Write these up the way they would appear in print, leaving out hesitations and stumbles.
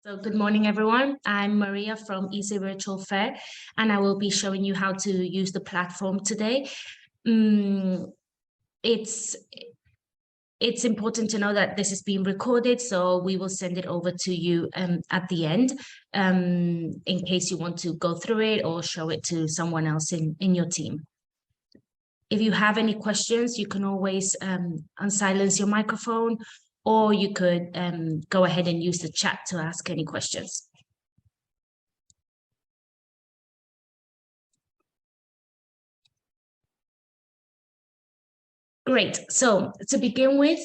So good morning, everyone. I'm Maria from Easy Virtual Fair, and I will be showing you how to use the platform today. It's important to know that this is being recorded, so we will send it over to you at the end in case you want to go through it or show it to someone else in your team. If you have any questions, you can always unsilence your microphone, or you could go ahead and use the chat to ask any questions. Great. So to begin with,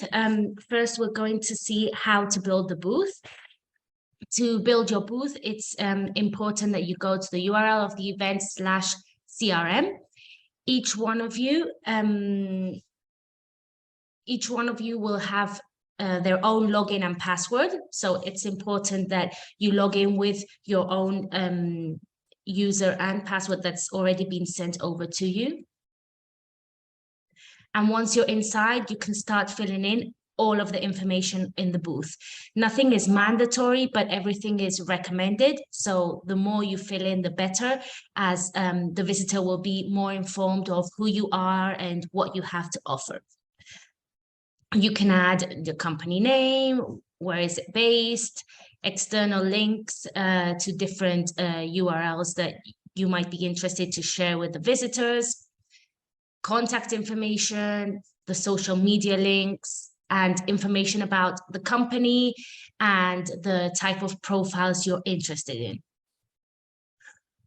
first we're going to see how to build the booth. To build your booth, it's important that you go to the URL of the event /CRM. Each one of you will have their own login and password. So it's important that you log in with your own user and password that's already been sent over to you. And once you're inside, you can start filling in all of the information in the booth. Nothing is mandatory, but everything is recommended. So the more you fill in, the better, as the visitor will be more informed of who you are and what you have to offer. You can add the company name, where is it based, external links to different URLs that you might be interested to share with the visitors, contact information, the social media links, and information about the company and the type of profiles you're interested in.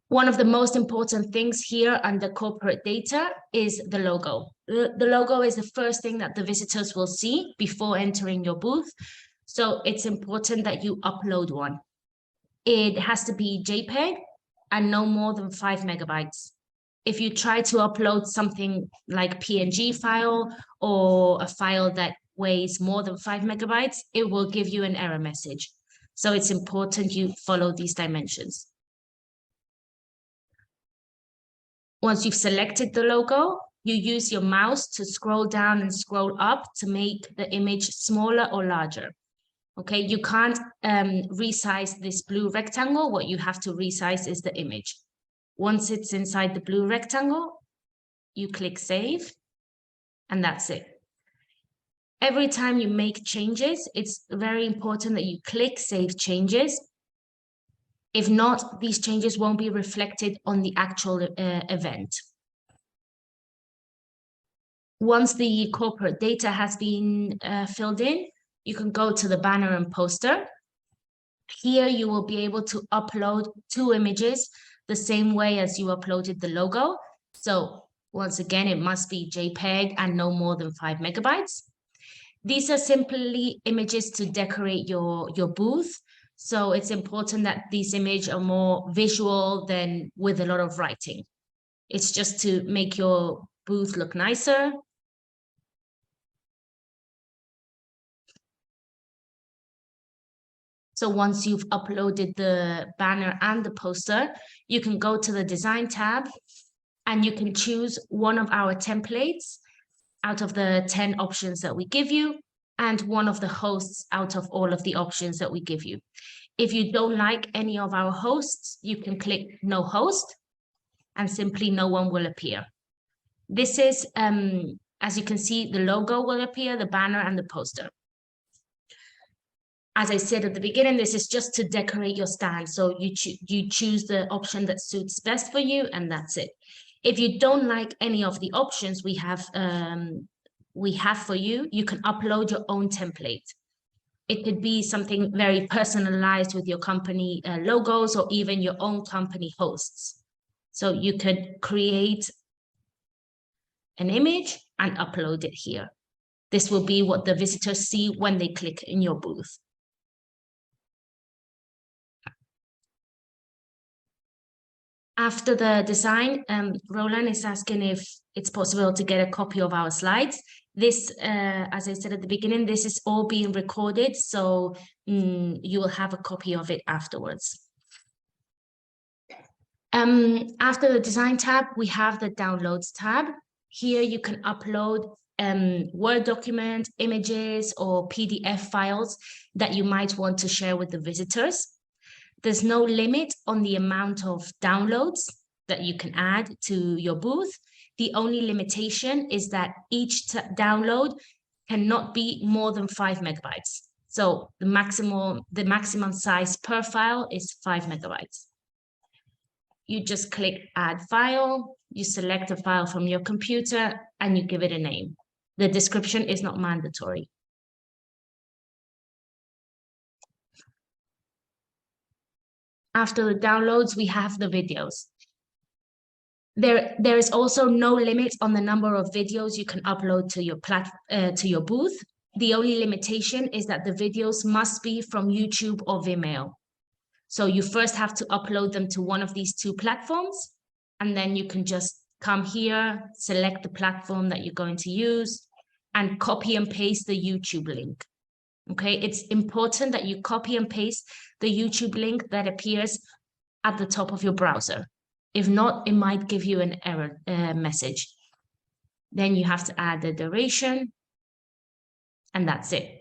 One of the most important things here under corporate data is the logo. The logo is the first thing that the visitors will see before entering your booth. So it's important that you upload one. It has to be JPEG and no more than 5 megabytes. If you try to upload something like PNG file or a file that weighs more than 5 megabytes, it will give you an error message. So it's important you follow these dimensions. Once you've selected the logo, you use your mouse to scroll down and scroll up to make the image smaller or larger. Okay, you can't resize this blue rectangle. What you have to resize is the image. Once it's inside the blue rectangle, you click save, and that's it. Every time you make changes, it's very important that you click save changes. If not, these changes won't be reflected on the actual event. Once the corporate data has been filled in, you can go to the banner and poster. Here you will be able to upload 2 images the same way as you uploaded the logo. So once again, it must be JPEG and no more than 5 megabytes. These are simply images to decorate your booth. So it's important that these images are more visual than with a lot of writing. It's just to make your booth look nicer. So once you've uploaded the banner and the poster, you can go to the design tab and you can choose one of our templates out of the 10 options that we give you, and one of the hosts out of all of the options that we give you. If you don't like any of our hosts, you can click no host and simply no one will appear. This is, as you can see, the logo will appear, the banner and the poster. As I said at the beginning, this is just to decorate your stand. So you choose the option that suits best for you, and that's it. If you don't like any of the options we have for you, you can upload your own template. It could be something very personalized with your company logos or even your own company hosts. So you could create an image and upload it here. This will be what the visitors see when they click in your booth. After the design, Roland is asking if it's possible to get a copy of our slides. This, as I said at the beginning, this is all being recorded, so you will have a copy of it afterwards. After the design tab, we have the downloads tab. Here you can upload Word document, images, or PDF files that you might want to share with the visitors. There's no limit on the amount of downloads that you can add to your booth. The only limitation is that each download cannot be more than 5 megabytes. So the maximum size per file is 5 megabytes. You just click add file, you select a file from your computer, and you give it a name. The description is not mandatory. After the downloads, we have the videos. There is also no limit on the number of videos you can upload to your booth. The only limitation is that the videos must be from YouTube or Vimeo. So you first have to upload them to one of these two platforms, and then you can just come here, select the platform that you're going to use, and copy and paste the YouTube link. Okay, it's important that you copy and paste the YouTube link that appears at the top of your browser. If not, it might give you an error message. Then you have to add the duration, and that's it.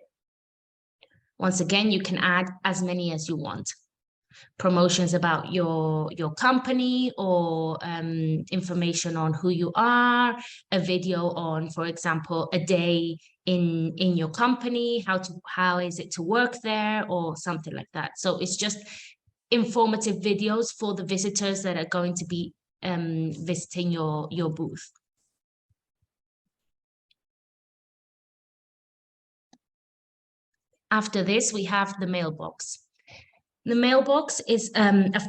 Once again, you can add as many as you want. Promotions about your company, or information on who you are, a video on, for example, a day in your company, how is it to work there, or something like that. So it's just informative videos for the visitors that are going to be visiting your booth. After this, we have the mailbox. The mailbox is a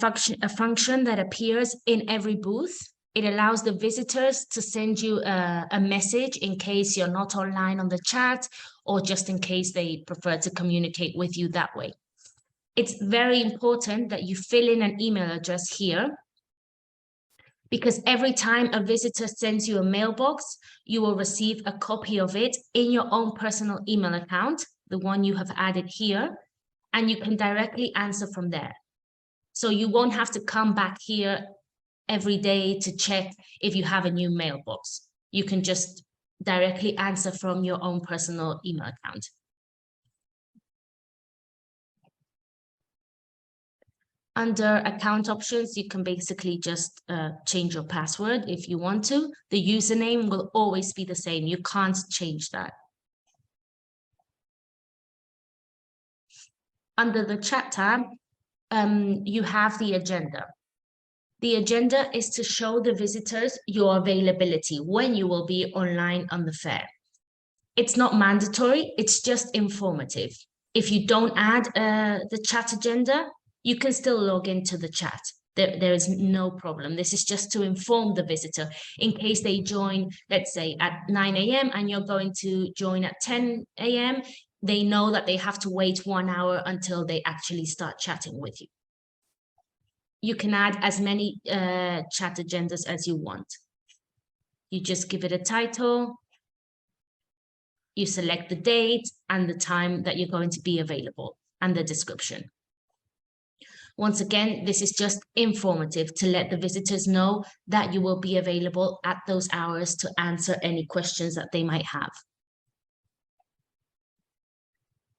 function that appears in every booth. It allows the visitors to send you a message in case you're not online on the chat, or just in case they prefer to communicate with you that way. It's very important that you fill in an email address here, because every time a visitor sends you a mailbox, you will receive a copy of it in your own personal email account, the one you have added here, and you can directly answer from there. So you won't have to come back here every day to check if you have a new mailbox. You can just directly answer from your own personal email account. Under account options, you can basically just change your password if you want to. The username will always be the same. You can't change that. Under the chat tab, you have the agenda. The agenda is to show the visitors your availability, when you will be online on the fair. It's not mandatory, it's just informative. If you don't add the chat agenda, you can still log into the chat. There is no problem. This is just to inform the visitor in case they join, let's say at 9 a.m. and you're going to join at 10 a.m. They know that they have to wait 1 hour until they actually start chatting with you. You can add as many chat agendas as you want. You just give it a title. You select the date and the time that you're going to be available, and the description. Once again, this is just informative to let the visitors know that you will be available at those hours to answer any questions that they might have.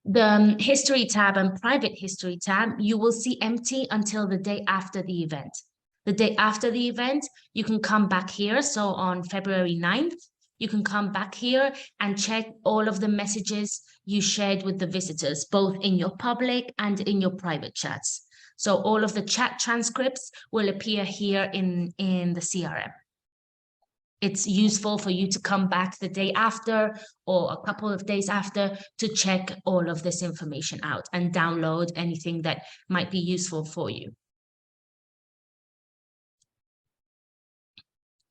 The history tab and private history tab, you will see empty until the day after the event. The day after the event, you can come back here. So on February 9th, you can come back here and check all of the messages you shared with the visitors, both in your public and in your private chats. So all of the chat transcripts will appear here in the CRM. It's useful for you to come back the day after or a couple of days after to check all of this information out and download anything that might be useful for you.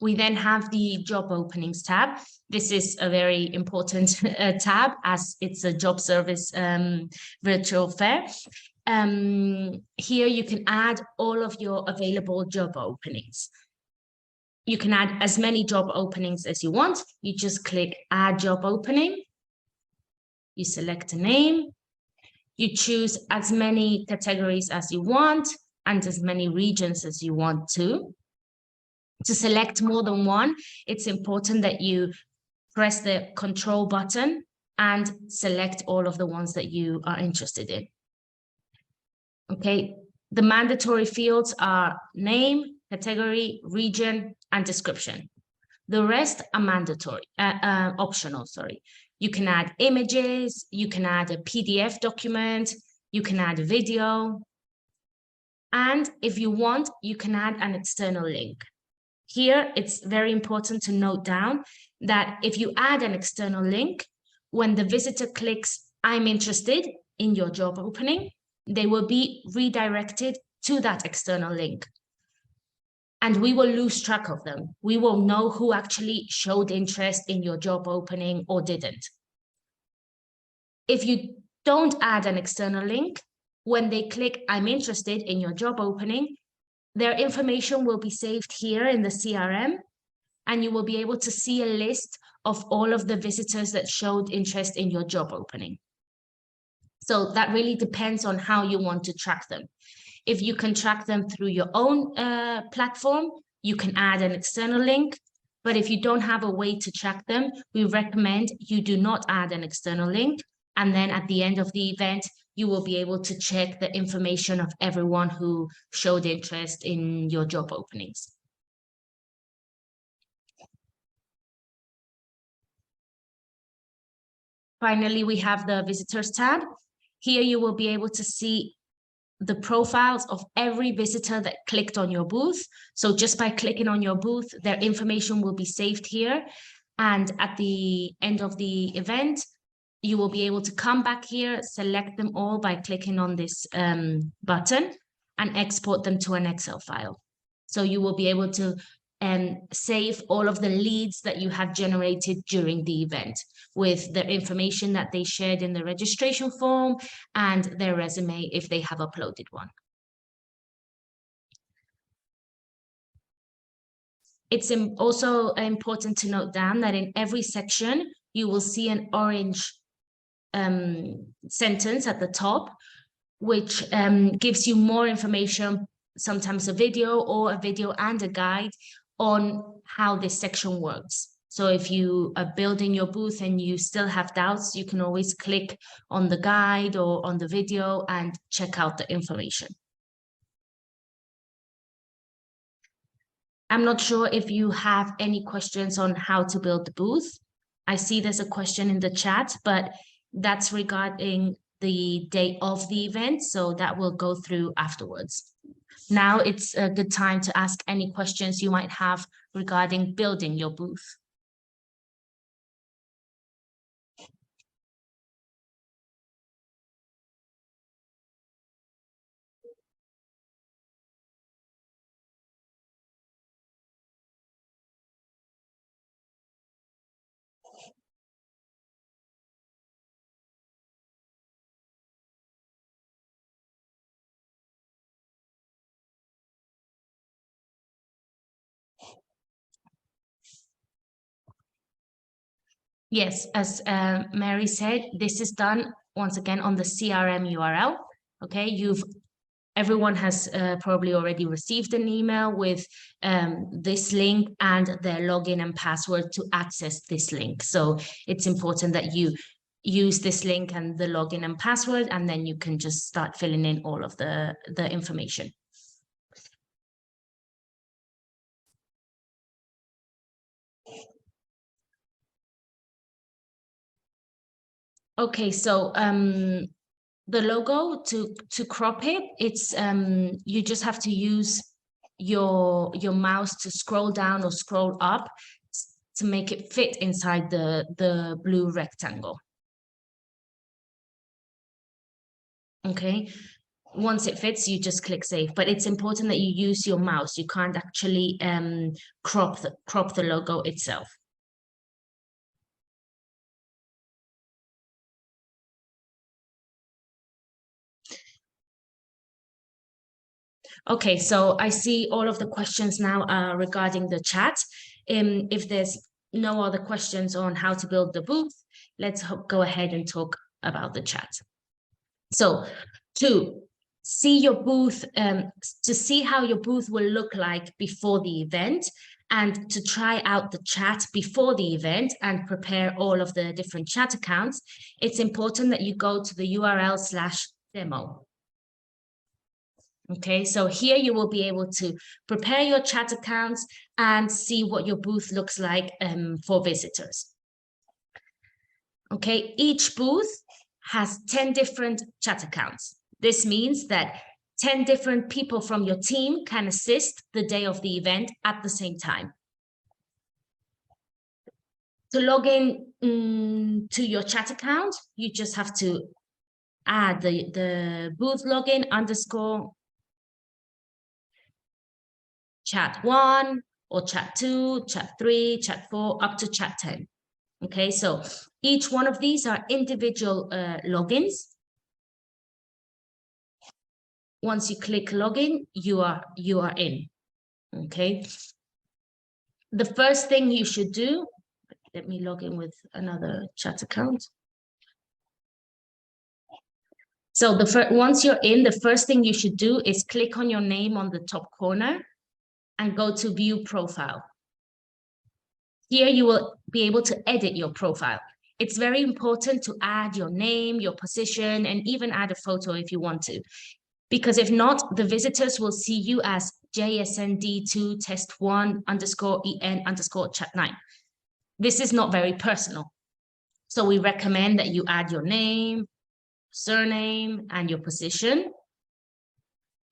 We then have the job openings tab. This is a very important tab, as it's a job service virtual fair. Here you can add all of your available job openings. You can add as many job openings as you want. You just click add job opening. You select a name. You choose as many categories as you want and as many regions as you want to. To select more than one, it's important that you press the control button and select all of the ones that you are interested in. Okay, The mandatory fields are name, category, region, and description. The rest are mandatory, optional, sorry. You can add images, you can add a PDF document, you can add a video. And if you want, you can add an external link. Here, it's very important to note down that if you add an external link, when the visitor clicks, I'm interested in your job opening, they will be redirected to that external link. And we will lose track of them. We will know who actually showed interest in your job opening or didn't. If you don't add an external link, when they click, I'm interested in your job opening, their information will be saved here in the CRM, and you will be able to see a list of all of the visitors that showed interest in your job opening. So that really depends on how you want to track them. If you can track them through your own platform, you can add an external link. But if you don't have a way to track them, we recommend you do not add an external link. And then at the end of the event, you will be able to check the information of everyone who showed interest in your job openings. Finally, we have the visitors tab. Here you will be able to see the profiles of every visitor that clicked on your booth. So just by clicking on your booth, their information will be saved here. And at the end of the event, you will be able to come back here, select them all by clicking on this button and export them to an Excel file. So you will be able to save all of the leads that you have generated during the event with the information that they shared in the registration form and their resume if they have uploaded one. It's also important to note down that in every section, you will see an orange sentence at the top, which gives you more information, sometimes a video or a video and a guide on how this section works. So if you are building your booth and you still have doubts, you can always click on the guide or on the video and check out the information. I'm not sure if you have any questions on how to build the booth. I see there's a question in the chat, but that's regarding the date of the event, so that will go through afterwards. Now it's a good time to ask any questions you might have regarding building your booth. Yes, as Mary said, this is done once again on the CRM URL. Okay, everyone has probably already received an email with this link and their login and password to access this link. So it's important that you use this link and the login and password, and then you can just start filling in all of the information. Okay, so the logo, to crop it, it's you just have to use your mouse to scroll down or scroll up to make it fit inside the blue rectangle. Okay, once it fits, you just click save, but it's important that you use your mouse. You can't actually crop the logo itself. Okay, so I see all of the questions now regarding the chat. If there's no other questions on how to build the booth, let's go ahead and talk about the chat. So to see your booth, to see how your booth will look like before the event, and to try out the chat before the event and prepare all of the different chat accounts, it's important that you go to the URL/demo. Okay, so here you will be able to prepare your chat accounts and see what your booth looks like for visitors. Okay, each booth has 10 different chat accounts. This means that 10 different people from your team can assist the day of the event at the same time. To log in to your chat account, you just have to add the booth login _ chat 1 or chat 2, chat 3, chat 4, up to chat 10. Okay, so each one of these are individual logins. Once you click login, you are in. Okay. The first thing you should do, let me log in with another chat account. So once you're in, the first thing you should do is click on your name on the top corner and go to view profile. Here you will be able to edit your profile. It's very important to add your name, your position, and even add a photo if you want to. Because if not, the visitors will see you as JSND2 test1 _ EN _ chat9. This is not very personal. So we recommend that you add your name, surname, and your position.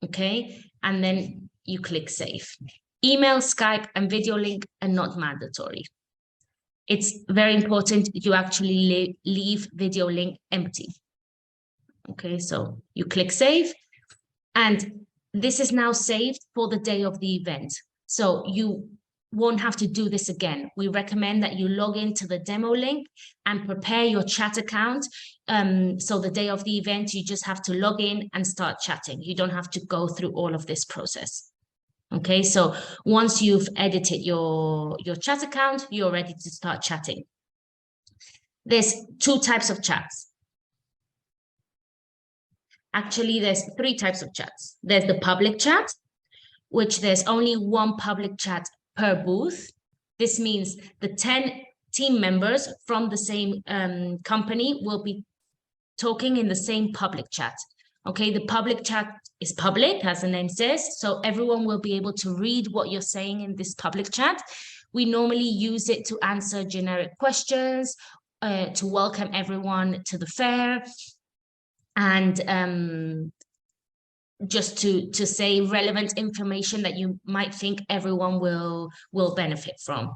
Okay, and then you click save. Email, Skype, and video link are not mandatory. It's very important you actually leave video link empty. Okay, so you click save, and this is now saved for the day of the event. So you won't have to do this again. We recommend that you log into the demo link and prepare your chat account. So the day of the event, you just have to log in and start chatting. You don't have to go through all of this process. Okay, so once you've edited your chat account, you're ready to start chatting. There's 2 types of chats. Actually, there's 3 types of chats. There's the public chat, which there's only 1 public chat per booth. This means the 10 team members from the same company will be talking in the same public chat. Okay, the public chat is public, as the name says, so everyone will be able to read what you're saying in this public chat. We normally use it to answer generic questions, to welcome everyone to the fair, and just to say relevant information that you might think everyone will benefit from.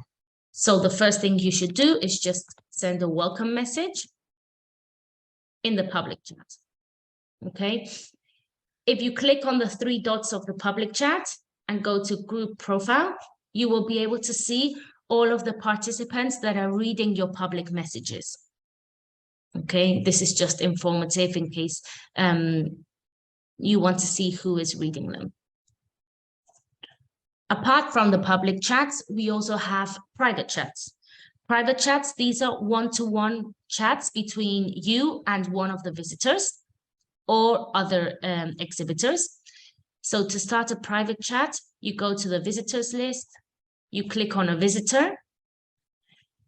So the first thing you should do is just send a welcome message in the public chat. Okay, if you click on the 3 dots of the public chat and go to group profile, you will be able to see all of the participants that are reading your public messages. Okay, this is just informative in case you want to see who is reading them. Apart from the public chats, we also have private chats. Private chats, these are one-to-one chats between you and one of the visitors or other exhibitors. So to start a private chat, you go to the visitors list, you click on a visitor,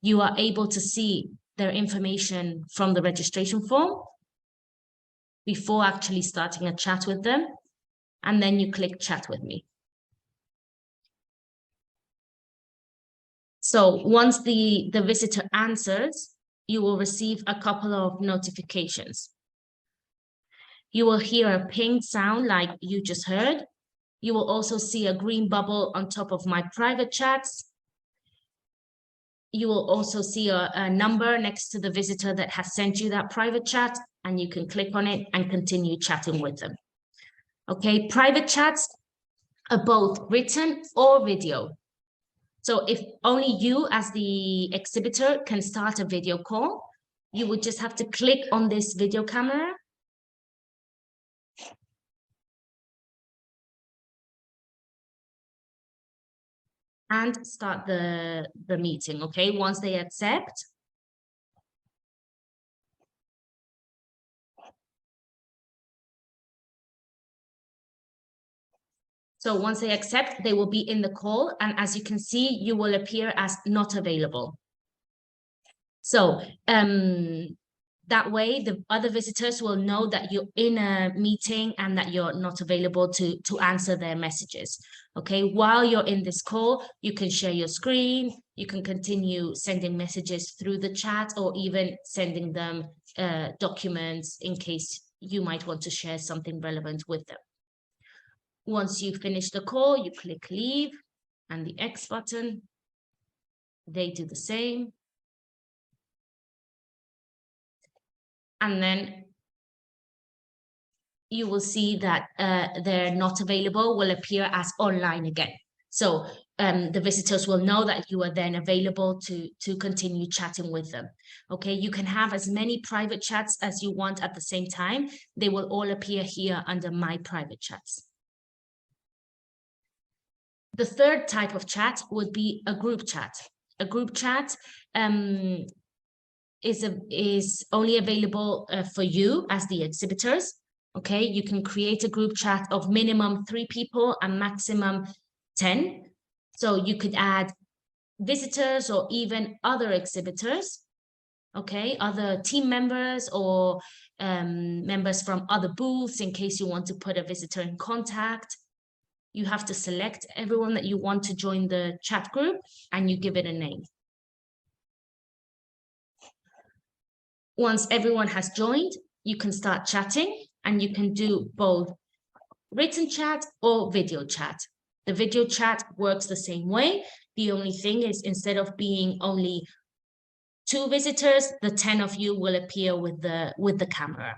you are able to see their information from the registration form before actually starting a chat with them, and then you click chat with me. So once the visitor answers, you will receive a couple of notifications. You will hear a ping sound like you just heard. You will also see a green bubble on top of my private chats. You will also see a number next to the visitor that has sent you that private chat, and you can click on it and continue chatting with them. Okay, private chats are both written or video. So if only you as the exhibitor can start a video call, you would just have to click on this video camera and start the meeting, okay? Once they accept, they will be in the call, and as you can see, you will appear as not available. So That way, the other visitors will know that you're in a meeting and that you're not available to answer their messages. Okay, while you're in this call, you can share your screen, you can continue sending messages through the chat, or even sending them documents in case you might want to share something relevant with them. Once you finish the call, you click leave and the X button. They do the same. And then you will see that they're not available will appear as online again. So the visitors will know that you are then available to continue chatting with them. Okay, you can have as many private chats as you want at the same time. They will all appear here under My Private Chats. The third type of chat would be a group chat. A group chat is only available for you as the exhibitors. Okay, you can create a group chat of minimum 3 people and maximum 10. So you could add visitors or even other exhibitors, okay, other team members or members from other booths in case you want to put a visitor in contact. You have to select everyone that you want to join the chat group and you give it a name. Once everyone has joined, you can start chatting, and you can do both written chat or video chat. The video chat works the same way. The only thing is, instead of being only 2 visitors, the 10 of you will appear with the camera.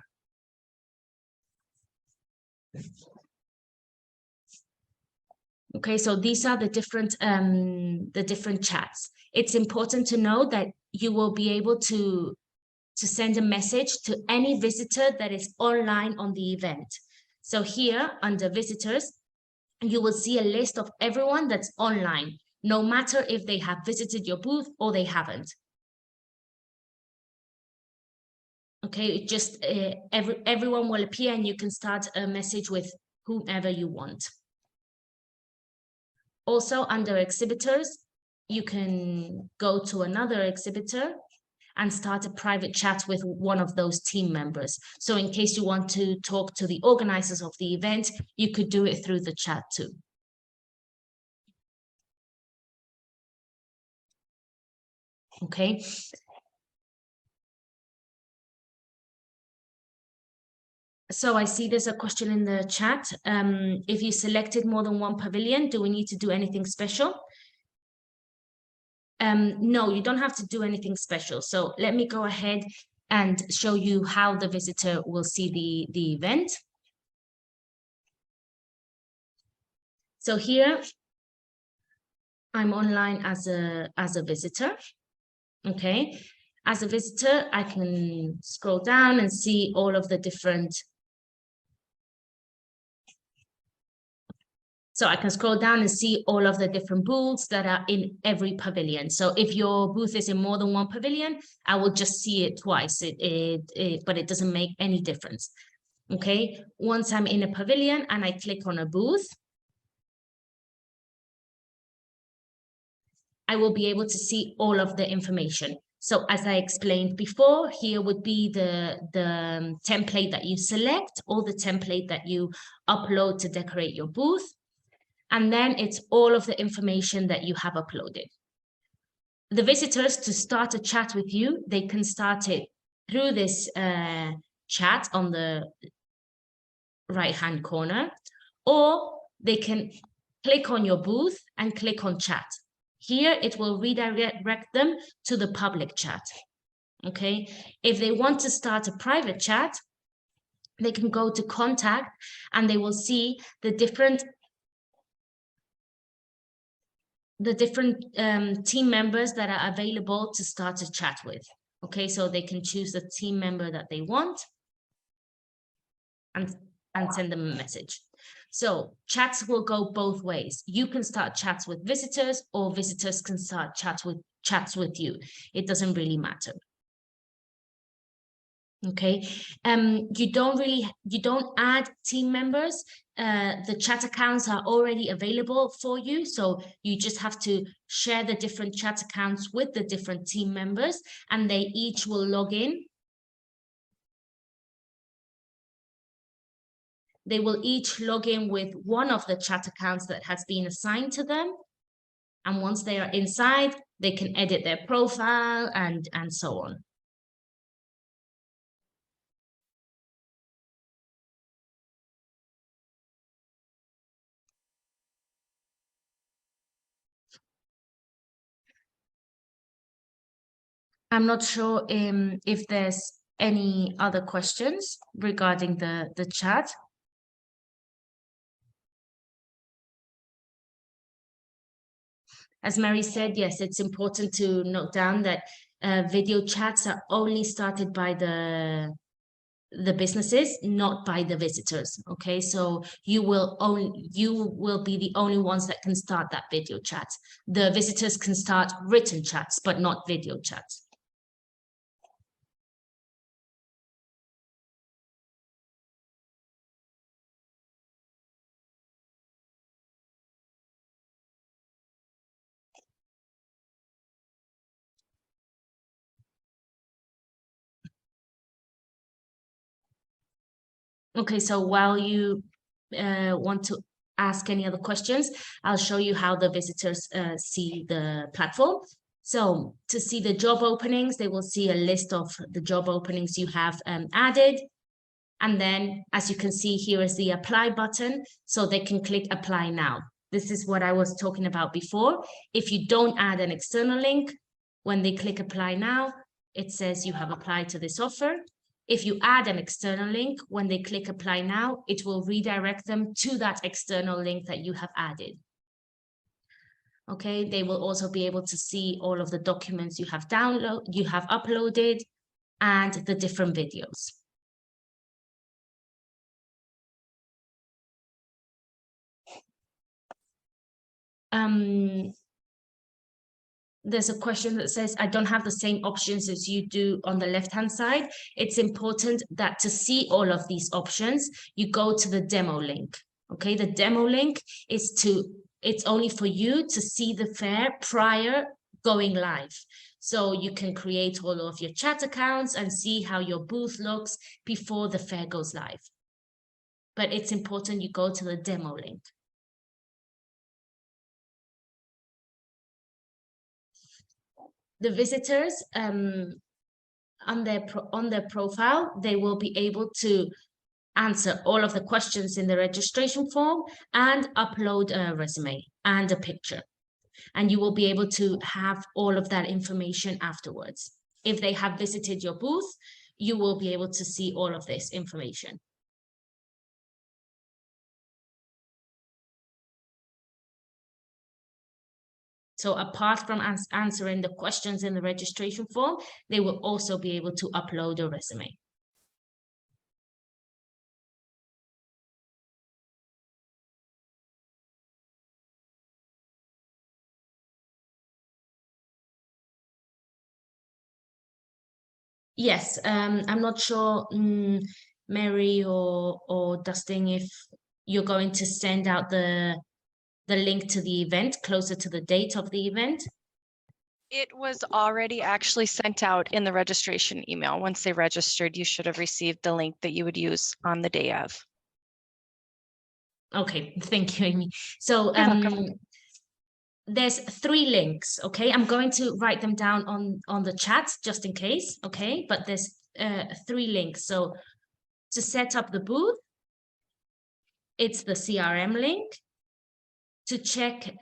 Okay, so these are the different chats. It's important to know that you will be able to send a message to any visitor that is online on the event. So here under visitors, you will see a list of everyone that's online, no matter if they have visited your booth or they haven't. Okay, just everyone will appear and you can start a message with whomever you want. Also under exhibitors, you can go to another exhibitor and start a private chat with one of those team members. So in case you want to talk to the organizers of the event, you could do it through the chat too. Okay. So I see there's a question in the chat. If you selected more than 1 pavilion, do we need to do anything special? No, you don't have to do anything special. So let me go ahead and show you how the visitor will see the event. So here, I'm online as a visitor. Okay, as a visitor, I can scroll down and see all of the different. So I can scroll down and see all of the different booths that are in every pavilion. So if your booth is in more than 1 pavilion, I will just see it twice, but it doesn't make any difference. Okay, once I'm in a pavilion and I click on a booth, I will be able to see all of the information. So as I explained before, here would be the template that you select, or the template that you upload to decorate your booth. And then it's all of the information that you have uploaded. The visitors, to start a chat with you, they can start it through this chat on the right-hand corner, or they can click on your booth and click on chat. Here, it will redirect them to the public chat. Okay, if they want to start a private chat, they can go to contact and they will see the different team members that are available to start a chat with. Okay, so they can choose the team member that they want and send them a message. So chats will go both ways. You can start chats with visitors, or visitors can start chats with you. It doesn't really matter. Okay, you don't add team members. The chat accounts are already available for you, so you just have to share the different chat accounts with the different team members, and they each will log in They will each log in with one of the chat accounts that has been assigned to them. And once they are inside, they can edit their profile and so on. I'm not sure if there's any other questions regarding the chat. As Mary said, yes, it's important to note down that video chats are only started by the businesses, not by the visitors. Okay, so you will be the only ones that can start that video chat. The visitors can start written chats, but not video chats. Okay, so while you want to ask any other questions, I'll show you how the visitors see the platform. So to see the job openings, they will see a list of the job openings you have added. And then, as you can see, here is the apply button, so they can click apply now. This is what I was talking about before. If you don't add an external link, when they click apply now, it says you have applied to this offer. If you add an external link, when they click apply now, it will redirect them to that external link that you have added. Okay, they will also be able to see all of the documents you have uploaded, and the different videos. There's a question that says, I don't have the same options as you do on the left-hand side. It's important that to see all of these options, you go to the demo link. Okay, the demo link it's only for you to see the fair prior going live. So you can create all of your chat accounts and see how your booth looks before the fair goes live. But it's important you go to the demo link. The visitors on their profile, they will be able to answer all of the questions in the registration form and upload a resume and a picture. And you will be able to have all of that information afterwards. If they have visited your booth, you will be able to see all of this information. So apart from answering the questions in the registration form, they will also be able to upload a resume. Yes, I'm not sure, Mary or Dustin, if you're going to send out the link to the event closer to the date of the event. It was already actually sent out in the registration email. Once they registered, you should have received the link that you would use on the day of. Okay, thank you, Amy. So there's 3 links. Okay, I'm going to write them down on the chat just in case. Okay, but there's 3 links. So to set up the booth, it's the CRM link. To check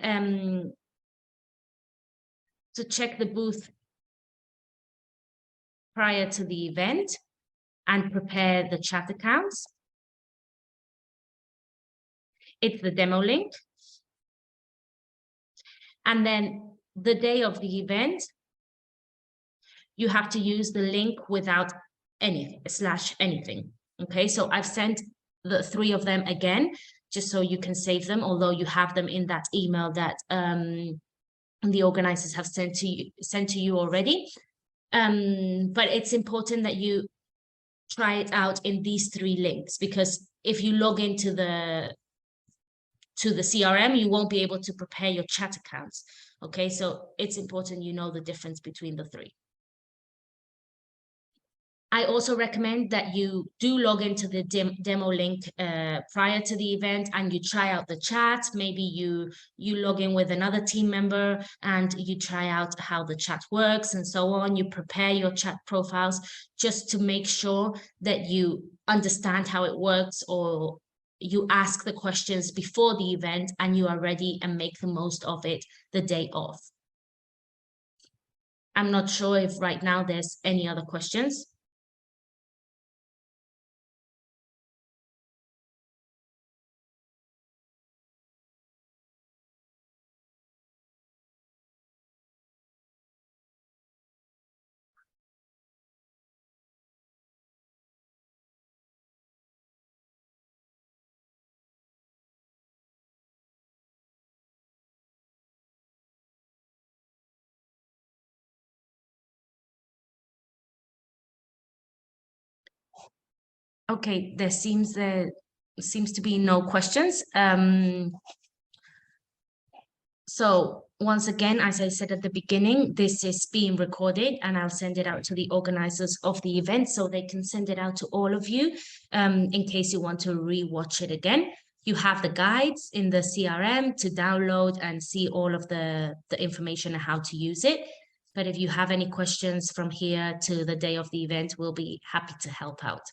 the booth prior to the event and prepare the chat accounts, it's the demo link. And then the day of the event, you have to use the link without anything. Okay, so I've sent the 3 of them again, just so you can save them, although you have them in that email that the organizers have sent to you already. But it's important that you try it out in these 3 links, because if you log into the CRM, you won't be able to prepare your chat accounts. Okay, so it's important you know the difference between the 3. I also recommend that you do log into the demo link prior to the event and you try out the chat. Maybe you log in with another team member and you try out how the chat works and so on. You prepare your chat profiles just to make sure that you understand how it works, or you ask the questions before the event and you are ready and make the most of it the day of. I'm not sure if right now there's any other questions. Okay, there seems to be no questions. So once again, as I said at the beginning, this is being recorded and I'll send it out to the organizers of the event so they can send it out to all of you in case you want to re-watch it again. You have the guides in the CRM to download and see all of the information on how to use it. But if you have any questions from here to the day of the event, we'll be happy to help out.